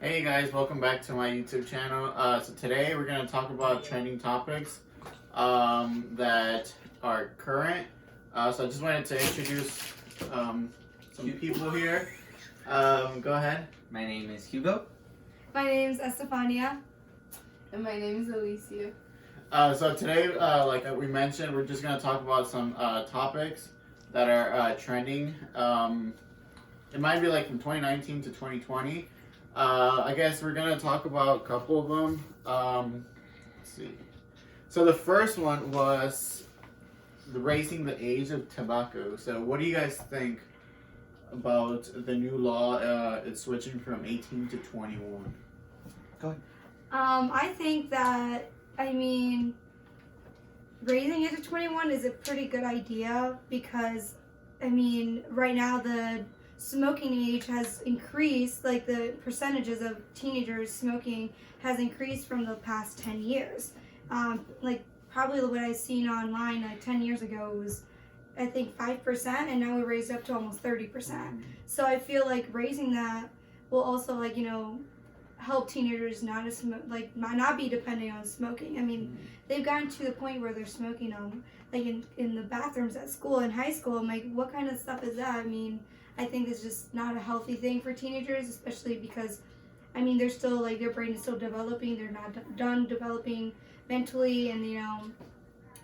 Hey guys, welcome back to my YouTube channel. So today we're going to talk about trending topics that are current. So I just wanted to introduce some people here. Go ahead. My name is Hugo. My name is Estefania. And my name is Alicia. So today, like we mentioned, we're just going to talk about some topics that are trending. It might be like from 2019 to 2020. I guess we're gonna talk about a couple of them. Let's see. So the first one was raising the age of tobacco. So what do you guys think about the new law? It's switching from 18 to 21. Go ahead. I think that, raising it to 21 is a pretty good idea because, right now the smoking age has increased, like the percentages of teenagers smoking has increased from the past 10 years. Probably what I've seen online, like 10 years ago was, I think 5%, and now we raised up to almost 30%. So I feel like raising that will also, help teenagers not be dependent on smoking. They've gotten to the point where they're smoking in the bathrooms at school and high school. I'm like, what kind of stuff is that? I think it's just not a healthy thing for teenagers, especially because, they're still, their brain is still developing. They're not done developing mentally, and,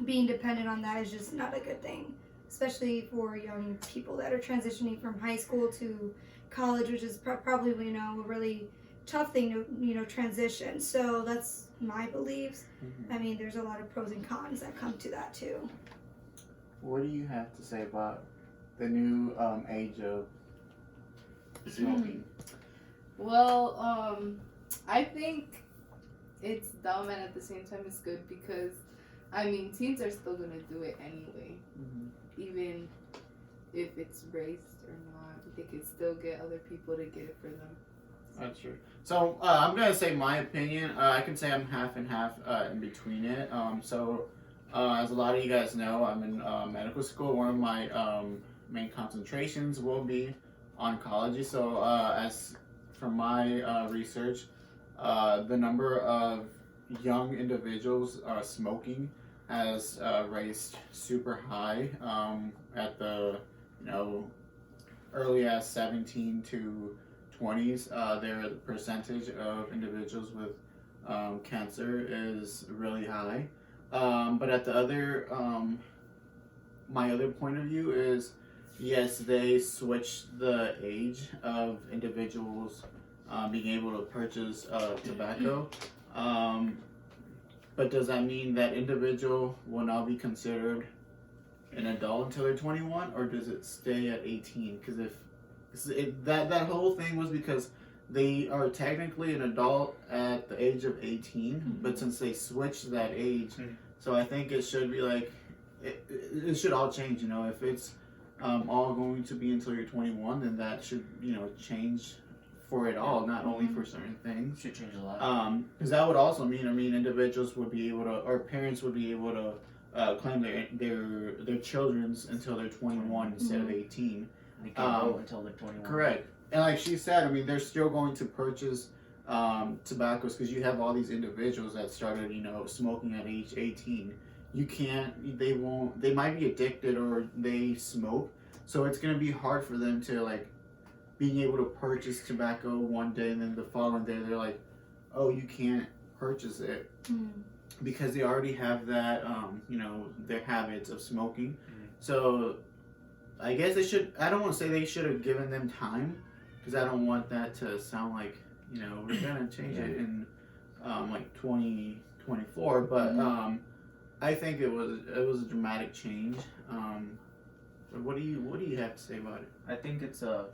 being dependent on that is just not a good thing, especially for young people that are transitioning from high school to college, which is probably, a really tough thing to, transition. So that's my beliefs. There's a lot of pros and cons that come to that, too. What do you have to say about the new age of smoking? Well, I think it's dumb and at the same time it's good because, teens are still going to do it anyway. Even if it's raised or not, they can still get other people to get it for them. That's true. So I'm gonna say my opinion. I can say I'm half and half in between it. As a lot of you guys know, I'm in medical school. One of my main concentrations will be oncology. So as from my research, the number of young individuals smoking has raised super high at the early as 17 to 20s. The percentage of individuals with cancer is really high. But at the other, my other point of view is, yes, they switched the age of individuals being able to purchase tobacco. But does that mean that individual will now be considered an adult until they're 21, or does it stay at 18? Because that whole thing was because they are technically an adult at the age of 18, but since they switched that age, so I think it should be it should all change. If it's all going to be until you're 21, then that should change for it all, not only for certain things. Should change a lot. Because that would also mean, individuals would be able to, or parents would be able to claim their children's until they're 21 instead of 18. They can vote until they're 21. Correct. And like she said, they're still going to purchase tobaccos because you have all these individuals that started, smoking at age 18. They might be addicted or they smoke. So it's going to be hard for them to being able to purchase tobacco one day and then the following day they're like, oh, you can't purchase it because they already have that, their habits of smoking. So I guess I don't want to say they should have given them time because I don't want that to sound like, we're going to change it in 2024. But I think it was a dramatic change. But what do you have to say about it? I think it's a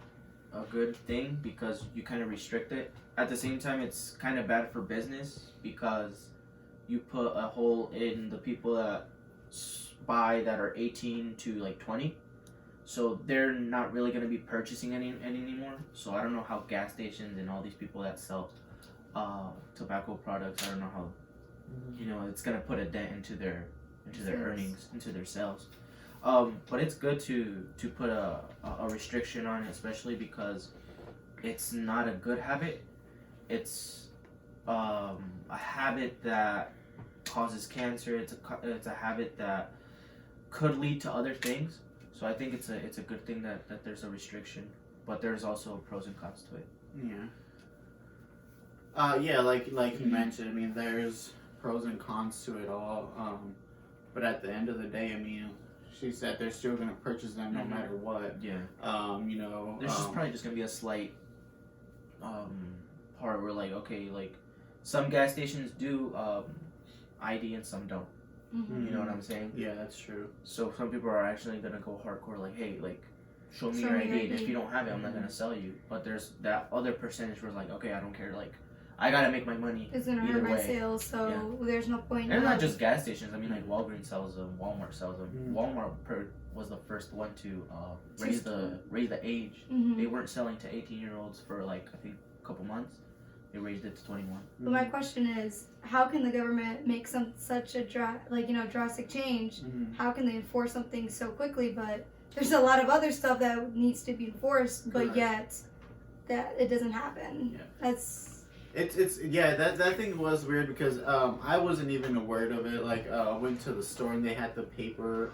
good thing because you kind of restrict it. At the same time, it's kind of bad for business because you put a hole in the people that buy that are 18 to 20. So they're not really going to be purchasing any anymore. So I don't know how gas stations and all these people that sell tobacco products, I don't know how it's going to put a dent into their earnings, into their sales. But it's good to put a restriction on it, especially because it's not a good habit. it's a habit that causes cancer. It's a habit that could lead to other things. So I think it's a good thing that there's a restriction, but there's also pros and cons to it. Yeah, like you mentioned, I mean, there's pros and cons to it all. But at the end of the day, I mean, she said they're still gonna purchase them no matter what. Yeah. You know, There's just probably just gonna be a slight part where like, okay, like some gas stations do ID and some don't. Mm-hmm. You know what I'm saying? Yeah, that's true. So some people are actually gonna go hardcore, like, hey, like, show me Show your me ID, your and if ID. you don't have it, I'm not gonna sell you. But there's that other percentage where it's like, okay, I don't care, like, I gotta make my money. It's gonna either hurt my way. sales, so there's no point. And not just gas stations. I mean, like Walgreens sells them, Walmart sells them. Walmart was the first one to raise the age. Mm-hmm. They weren't selling to 18-year-olds for like I think a couple months. They raised it to 21. But my question is, how can the government make such a drastic change? Mm-hmm. How can they enforce something so quickly? But there's a lot of other stuff that needs to be enforced, but Correct. yet that it doesn't happen. Yeah. That's It's yeah, that thing was weird because I wasn't even aware of it. Like I went to the store and they had the paper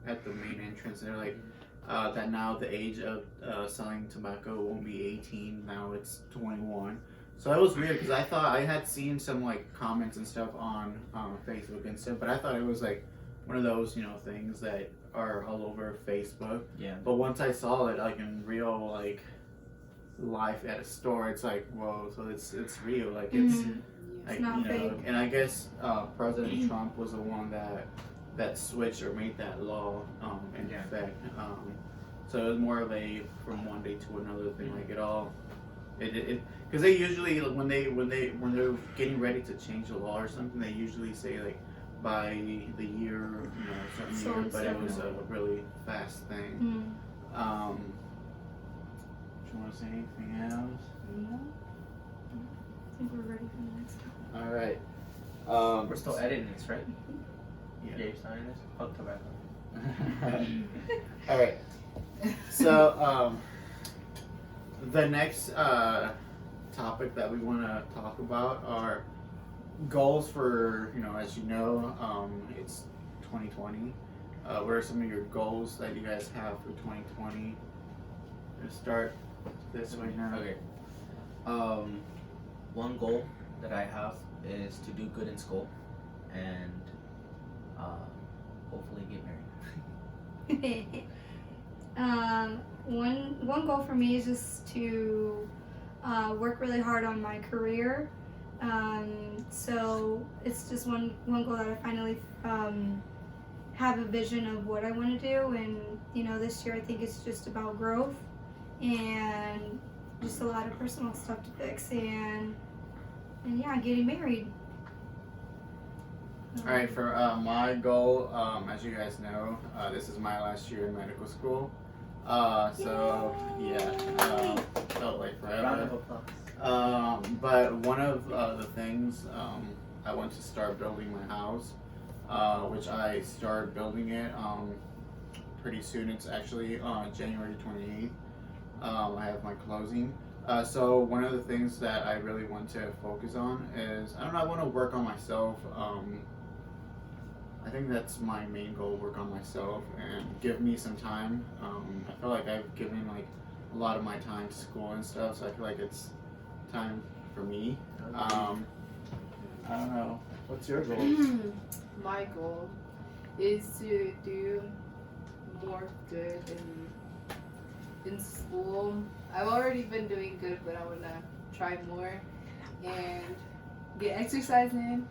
at the main entrance, and they're like that now the age of selling tobacco won't be 18, now it's 21. So that was weird because I thought I had seen some like comments and stuff on Facebook and stuff, but I thought it was like one of those things that are all over Facebook. Yeah. But once I saw it like in real like life at a store, it's like whoa, so it's real, like it's like, not fake. and I guess President Trump was the one that switched or made that law in effect. So it was more of a from one day to another thing, like it because they usually when they're getting ready to change the law or something, they usually say like by the year, certain So year, and but it so. was a really fast thing. Do you want to say anything else? I think we're ready for the next one. All right. We're still editing this, right? Yeah. Yeah, you're starting this? Fuck tobacco. All right. So the next topic that we want to talk about are goals for as you know, it's 2020. What are some of your goals that you guys have for 2020? Let's start this way now. Okay. One goal that I have is to do good in school and hopefully get married. One goal for me is just to work really hard on my career. So it's just one goal that I finally have a vision of what I want to do, and this year I think it's just about growth and just a lot of personal stuff to fix, and yeah, getting married. All right, for my goal, as you guys know, this is my last year in medical school. So yeah, felt like Round of forever. applause. But one of the things, I want to start building my house, which I started building it pretty soon. It's actually January 28th. I have my closing. So one of the things that I really want to focus on is, I want to work on myself. I think that's my main goal, work on myself and give me some time. I feel like I've given like a lot of my time to school and stuff, so I feel like it's time for me. I don't know. What's your goal? My goal is to do more good in school. I've already been doing good, but I want to try more and get exercise in,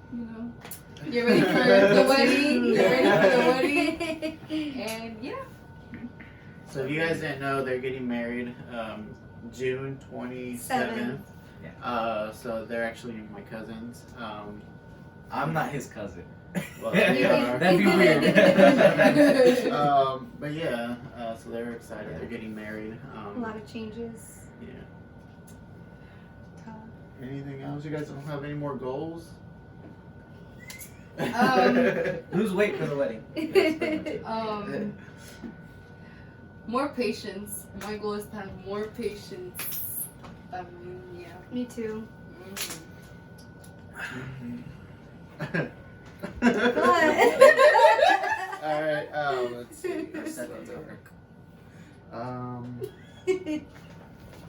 Get ready for the wedding. Get ready for the wedding. And yeah. So if you guys didn't know, they're getting married June 27th. So they're actually my cousins. I'm not his cousin. Well, they are. That'd be weird. But yeah, so they're excited. They're getting married. A lot of changes. Yeah. Anything else? You guys don't have any more goals? Lose weight for the wedding. More patience. My goal is to have more patience. Yeah. Me too. All right. Let's see.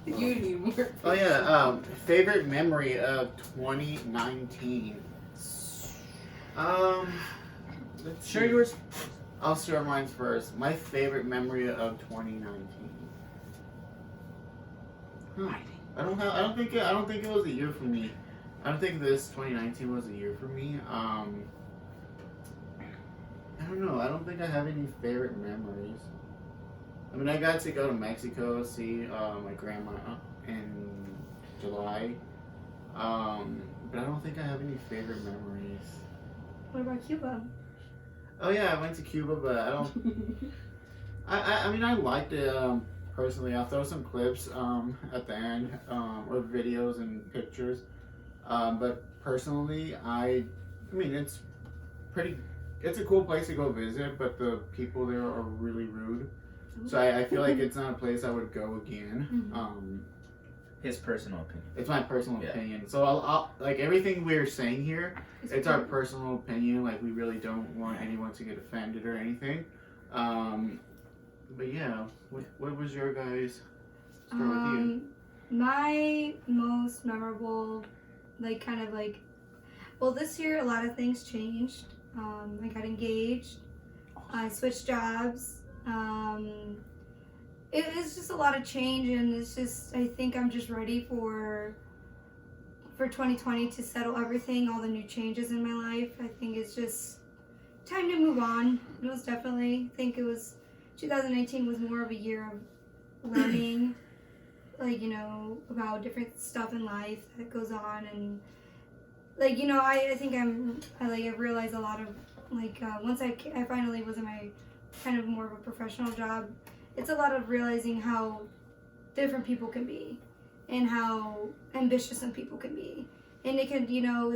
You need more. Oh yeah. Favorite memory of 2019. Let's Share see. yours. I'll share mine first. My favorite memory of 2019. I don't think it was a year for me. I don't think this 2019 was a year for me. I don't know. I don't think I have any favorite memories. I mean, I got to go to Mexico see my grandma in July. But I don't think I have any favorite memories. What about Cuba? Oh yeah, I went to Cuba, but I don't. I mean, I liked it personally. I'll throw some clips at the end or videos and pictures. But personally, I mean, it's a cool place to go visit, but the people there are really rude. So I feel like it's not a place I would go again. His personal opinion. It's my personal opinion. So I'll like everything we're saying here. It's our personal opinion. Like we really don't want anyone to get offended or anything. But yeah, what was your guys? Start with you. My most memorable, well, this year a lot of things changed. I got engaged. I switched jobs. It was just a lot of change, and it's just, I think I'm just ready for 2020 to settle everything, all the new changes in my life. I think it's just time to move on. It was definitely, I think 2019 was more of a year of learning, about different stuff in life that goes on, and I think I've realized a lot of, once I finally was in my kind of more of a professional job, it's a lot of realizing how different people can be and how ambitious some people can be. And it can,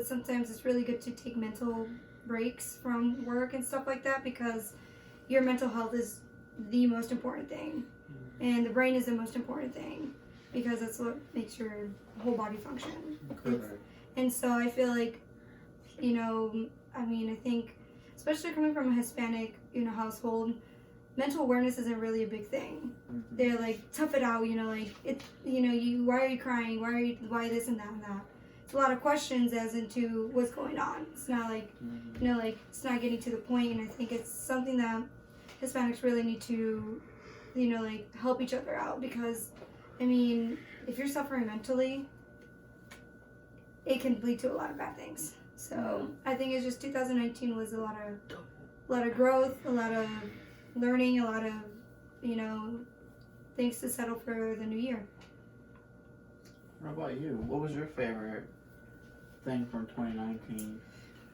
sometimes it's really good to take mental breaks from work and stuff like that, because your mental health is the most important thing. And the brain is the most important thing, because that's what makes your whole body function. And so I feel like, I think, especially coming from a Hispanic, household, mental awareness isn't really a big thing. They're like, tough it out, why are you crying? Why this and that and that? It's a lot of questions as into what's going on. It's not like, it's not getting to the point, and I think it's something that Hispanics really need to, help each other out, because, if you're suffering mentally, it can lead to a lot of bad things. So I think it's just 2019 was a lot of growth, a lot of learning, a lot of, things to settle for the new year. What about you? What was your favorite thing from 2019?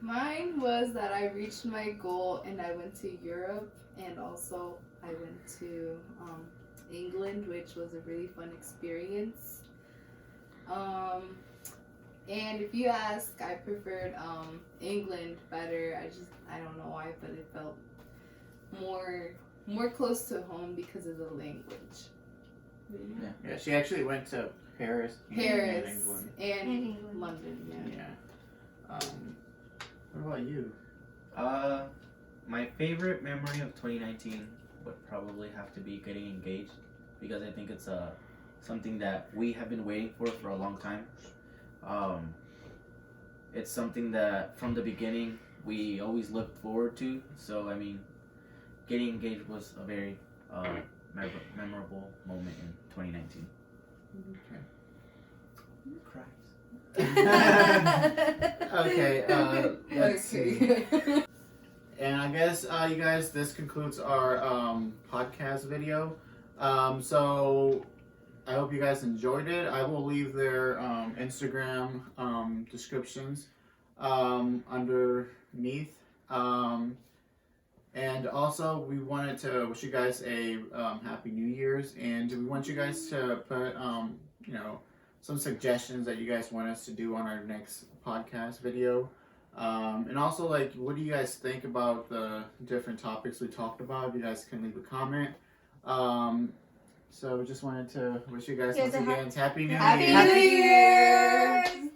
Mine was that I reached my goal and I went to Europe, and also I went to England, which was a really fun experience. And if you ask, I preferred England better. I don't know why, but it felt more close to home because of the language. Yeah, she actually went to Paris and England. And London, Yeah. What about you? My favorite memory of 2019 would probably have to be getting engaged, because I think it's something that we have been waiting for a long time. It's something that from the beginning we always looked forward to. So getting engaged was a very memorable moment in 2019. Okay, let's see. And I guess, you guys, this concludes our podcast video. So I hope you guys enjoyed it. I will leave their Instagram descriptions underneath. And also, we wanted to wish you guys a Happy New Year's, and we want you guys to put, some suggestions that you guys want us to do on our next podcast video. And also, what do you guys think about the different topics we talked about? You guys can leave a comment. So we just wanted to wish you guys once again Happy New Year. Happy New Year!